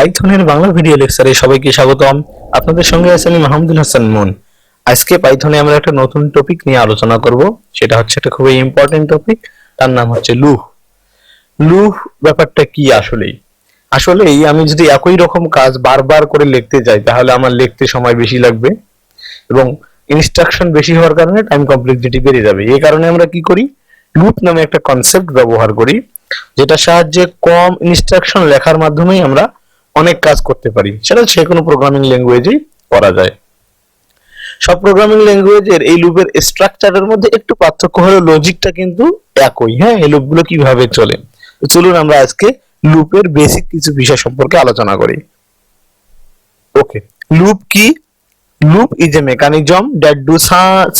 পাইথনের Bangla video লেকচারে সবাইকে স্বাগতম। আপনাদের সঙ্গে আছি আমি মাহমুদুল হাসান মুন। আজকে পাইথনে আমরা একটা নতুন টপিক নিয়ে আলোচনা করব, সেটা হচ্ছে একটা খুবই ইম্পর্টেন্ট টপিক, তার নাম হচ্ছে লুপ। লুপ ব্যাপারটা কি আসলেই আমি যদি একই রকম কাজ বারবার করে লিখতে যাই তাহলে আমার লিখতে সময় বেশি লাগবে এবং ইনস্ট্রাকশন বেশি হওয়ার কারণে টাইম কমপ্লেক্সিটি বেড়ে যাবে। এই কারণে আমরা কি করি, লুপ নামে একটা কনসেপ্ট ব্যবহার করি, যেটা সাহায্যে কম ইনস্ট্রাকশন লেখার মাধ্যমেই আমরা অনেক কাজ করতে পারি। সেটা যে কোনো প্রোগ্রামিং ল্যাঙ্গুয়েজেই করা যায়। সব প্রোগ্রামিং ল্যাঙ্গুয়েজের এই লুপের স্ট্রাকচারের মধ্যে একটু পার্থক্য হলো লজিকটা কিন্তু একই। হ্যাঁ, এই লুপগুলো কিভাবে চলে, তো চলুন আমরা আজকে লুপের বেসিক কিছু বিষয় সম্পর্কে আলোচনা করি। ওকে, লুপ কি? Loop is a mechanism that do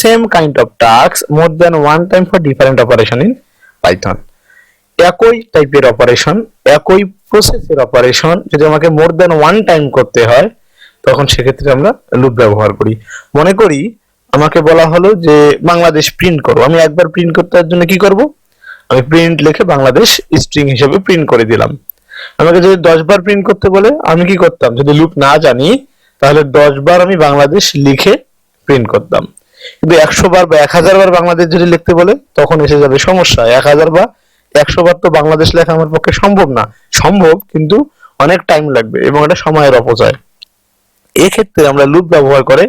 same kind of tasks more than one time for different operation in Python. একই টাইপের অপারেশন, একই প্রসেসের অপারেশন যদি আমাকে মোর দ্যান ওয়ান টাইম করতে হয় তখন সেক্ষেত্রে আমরা লুপ ব্যবহার করি। মনে করি আমাকে বলা হলো যে বাংলাদেশ প্রিন্ট করো, আমি একবার প্রিন্ট করতে জন্য কি করব, আমি প্রিন্ট লিখে বাংলাদেশ স্ট্রিং হিসেবে প্রিন্ট করে দিলাম। আমাকে যদি 10 বার প্রিন্ট করতে বলে আমি কি করতাম, যদি লুপ না জানি তাহলে 10 বার আমি বাংলাদেশ লিখে প্রিন্ট করতাম। কিন্তু 100 বার বা 1000 বার বাংলাদেশ যদি লিখতে বলে তখন এসে যাবে সমস্যা। 1000 বা 100 বার তো বাংলাদেশ লেখা আমার পক্ষে সম্ভব না, সম্ভব কিন্তু অনেক টাইম লাগবে এবং এটা সময়ের অপচয়। এক্ষেত্রে আমরা লুপ ব্যবহার করে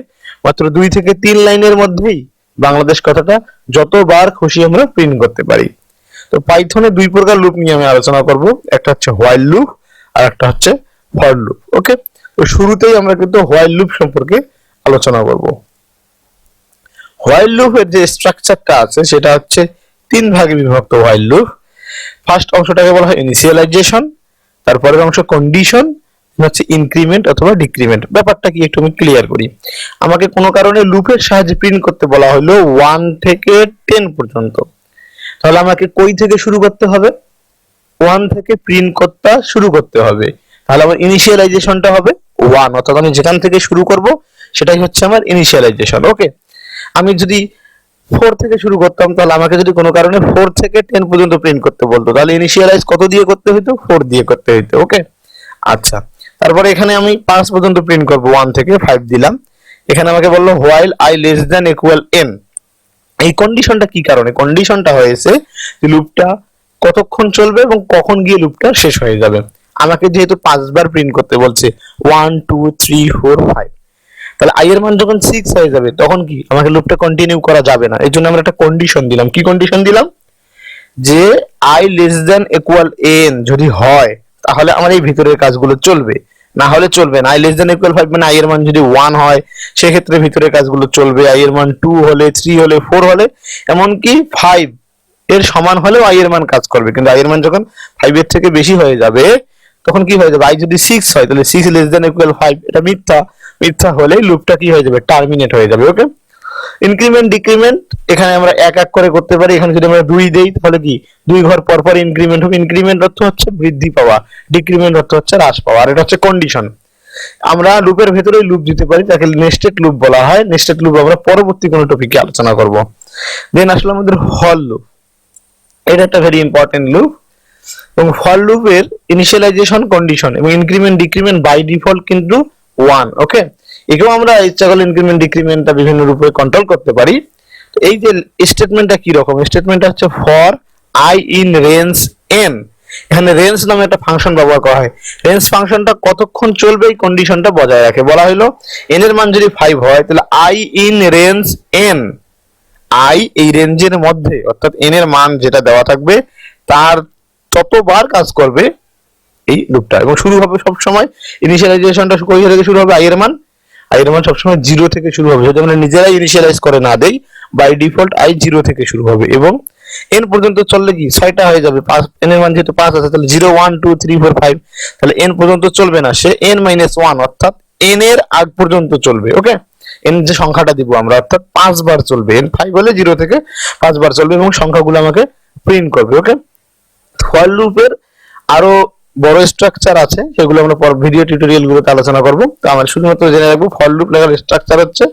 মাত্র 2 থেকে 3 লাইনের মধ্যেই বাংলাদেশ কথাটা যতবার খুশি আমরা প্রিন্ট করতে পারি। তো পাইথনে দুই প্রকার লুপ নিয়ে আমি আলোচনা করব, একটা হচ্ছে হোয়াইল লুপ আর একটা হচ্ছে ফর লুপ। ওকে, তো শুরুতেই আমরা কিন্তু হোয়াইল লুপ সম্পর্কে আলোচনা করব। হোয়াইল লুপের যে স্ট্রাকচারটা আছে সেটা হচ্ছে 3 ভাগে বিভক্ত। হোয়াইল লুপ ফার্স্ট অংশটাকে বলা হয় ইনিশিয়ালাইজেশন, তারপরের অংশ কন্ডিশন, হচ্ছে ইনক্রিমেন্ট অথবা ডিক্রিমেন্ট। ব্যাপারটা কি একটু আমি ক্লিয়ার করি। আমাকে কোনো কারণে লুপের সাহায্যে প্রিন্ট করতে বলা হলো 1 থেকে 10 পর্যন্ত, তাহলে আমাকে কই থেকে শুরু করতে হবে? 1 থেকে প্রিন্ট করতে শুরু করতে হবে। তাহলে আমার ইনিশিয়ালাইজেশনটা হবে 1, অর্থাৎ আমি যেখান থেকে শুরু করব সেটাই হচ্ছে আমার ইনিশিয়ালাইজেশন। ওকে, আমি যদি 4 থেকে শুরু করতাম তাহলে আমাকে যদি কোনো কারণে 4 থেকে 10 পর্যন্ত প্রিন্ট করতে বলতো তাহলে ইনিশিয়ালাইজ কত দিয়ে করতে হতো? 4 দিয়ে করতে হতো। ওকে, আচ্ছা, তারপরে এখানে আমি 5 পর্যন্ত প্রিন্ট করব, 1 থেকে 5 দিলাম। এখানে আমাকে বললো while i less than equal n। এই কন্ডিশনটা কি কারণে? কন্ডিশনটা হয়েছে যে লুপটা কতক্ষণ চলবে এবং কখন গিয়ে লুপটা শেষ হয়ে যাবে। আমাকে যেহেতু 5 বার প্রিন্ট করতে বলছে 1 2 3 4 5, তাহলে i এর মান যখন 6 হয়ে যাবে তখন কি আমাকে লুপটা কন্টিনিউ করা যাবে না। এই জন্য আমরা একটা কন্ডিশন দিলাম। কি কন্ডিশন দিলাম? যে i less than equal n যদি হয় তাহলে আমার এই ভিতরের কাজগুলো চলবে, না হলে চলবে না। i লেস দ্যান ইকুয়াল 5 মানে i এর মান যদি 1 হয় সেক্ষেত্রে ভিতরের কাজগুলো চলবে, i এর মান 2 হলে 3 হলে 4 হলে এমনকি 5 এর সমান হলেও i এর মান কাজ করবে। কিন্তু i এর মান যখন 5 এর থেকে বেশি হয়ে যাবে তখন কি হয়ে যাবে? i যদি 6 হয় তাহলে 6 লেস দ্যান ইকুয়াল 5, এটা মিথ্যা। মিথ্যা হলে লুপটা কি হয়ে যাবে? টার্মিনেট হয়ে যাবে। ওকে, ইনক্রিমেন্ট ডিক্রিমেন্ট এখানে আমরা এক এক করে করতে পারি। এখানে যদি আমরা 2 দেই তাহলে কি 2 ঘর পর পর ইনক্রিমেন্ট হবে। ইনক্রিমেন্ট অর্থ হচ্ছে বৃদ্ধি পাওয়া, ডিক্রিমেন্ট অর্থ হচ্ছে হ্রাস পাওয়া, আর এটা হচ্ছে কন্ডিশন। আমরা লুপের ভেতরেই লুপ দিতে পারি, তাকে নেস্টেড লুপ বলা হয়। নেস্টেড লুপ আমরা পরবর্তী কোনো টপিকে আলোচনা করব। দেন আসলে আমাদের ফর লুপ, এটা একটা ভেরি ইম্পর্টেন্ট লুপ। এবং ফর লুপের ইনিশিয়ালাইজেশন, কন্ডিশন এবং ইনক্রিমেন্ট ডিক্রিমেন্ট বাই ডিফল্ট কিন্তু 1। ওকে, একেও আমরা ইচ্ছা করলে ইনক্রিমেন্ট ডিক্রিমেন্টটা বিভিন্ন রূপে কন্ট্রোল করতে পারি। তো এই যে স্টেটমেন্টটা কি রকম? স্টেটমেন্টটা হচ্ছে for i in range n। এখানে রেঞ্জ নামে একটা ফাংশন ব্যবহার করা হয়। রেঞ্জ ফাংশনটা কতক্ষণ চলবে এই কন্ডিশনটা বজায় রাখে। বলা হলো n এর মান যদি 5 হয় তাহলে i in range n, i এই রেঞ্জের মধ্যে অর্থাৎ n এর মান যেটা দেওয়া থাকবে তার ততবার কাজ করবে এই লুপটা। এবং শুরু হবে সব সময় ইনিশিয়ালাইজেশনটা কই থেকে শুরু হবে? i এর মান সবসময় 0 থেকে শুরু হবে। যদি আমরা নিজেরাই ইনিশিয়ালাইজ করে না দেই বাই ডিফল্ট i 0 থেকে শুরু হবে এবং n পর্যন্ত চললে কি 6টা হয়ে যাবে। 5 n এর মান যেহেতু 5 আছে তাহলে 0 1 2 3 4 5, তাহলে n পর্যন্ত চলবে না, সে n - 1 অর্থাৎ n এর আগ পর্যন্ত চলবে। ওকে, n যে সংখ্যাটা দিব আমরা অর্থাৎ 5 বার চলবে। n 5 হলে 0 থেকে 5 বার চলবে এবং সংখ্যাগুলো আমাকে প্রিন্ট করবে। ওকে, ফর লুপের আরো বড় স্ট্রাকচার আছে, সেগুলো আমরা পর ভিডিও টিউটোরিয়াল গুলোতে আলোচনা করব। তো আমরা শুধুমাত্র জেনে রাখবো ফর লুপ লেখার স্ট্রাকচার হচ্ছে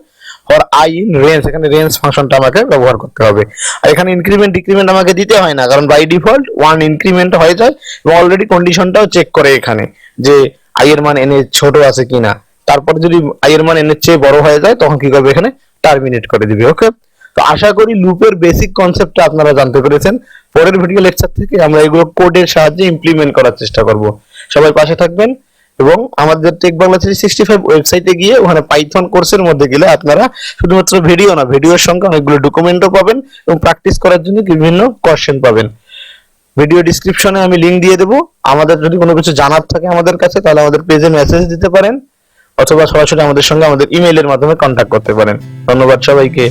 ফর i ইন রেঞ্জ। এখানে রেঞ্জ ফাংশনটা আমাকে ব্যবহার করতে হবে। আর এখানে ইনক্রিমেন্ট ডিক্রিমেন্ট আমাকে দিতে হয় না, কারণ বাই ডিফল্ট 1 ইনক্রিমেন্ট হয়ে যায় এবং অলরেডি কন্ডিশনটাও চেক করে এখানে যে i এর মান n এর ছোট আছে কিনা, তারপর যদি i এর মান n এর চেয়ে বড় হয়ে যায় তখন কি করবে, এখানে টার্মিনেট করে দিবে। ওকে, তো আশা করি লুপের বেসিক কনসেপ্টটা আপনারা জানতে পেরেছেন। পরের ভিডিও লেকচার থেকে আমরা এগুলো কোডের সাহায্যে ইমপ্লিমেন্ট করার চেষ্টা করব। সবাই পাশে থাকবেন এবং আমাদের টেক বাংলা 365 ওয়েবসাইটে গিয়ে ওখানে পাইথন কোর্সের মধ্যে গেলে আপনারা শুধুমাত্র ভিডিও না, ভিডিওর সঙ্গে অনেকগুলো ডকুমেন্টও পাবেন এবং প্র্যাকটিস করার জন্য বিভিন্ন কোশ্চেন পাবেন। ভিডিও ডেসক্রিপশনে আমি লিংক দিয়ে দেবো। আমাদের যদি কোনো কিছু জানার থাকে আমাদের কাছে, তাহলে আমাদের পেজে মেসেজ দিতে পারেন অথবা সরাসরি আমাদের সঙ্গে আমাদের ইমেইলের মাধ্যমে কন্ট্যাক্ট করতে পারেন। ধন্যবাদ সবাইকে।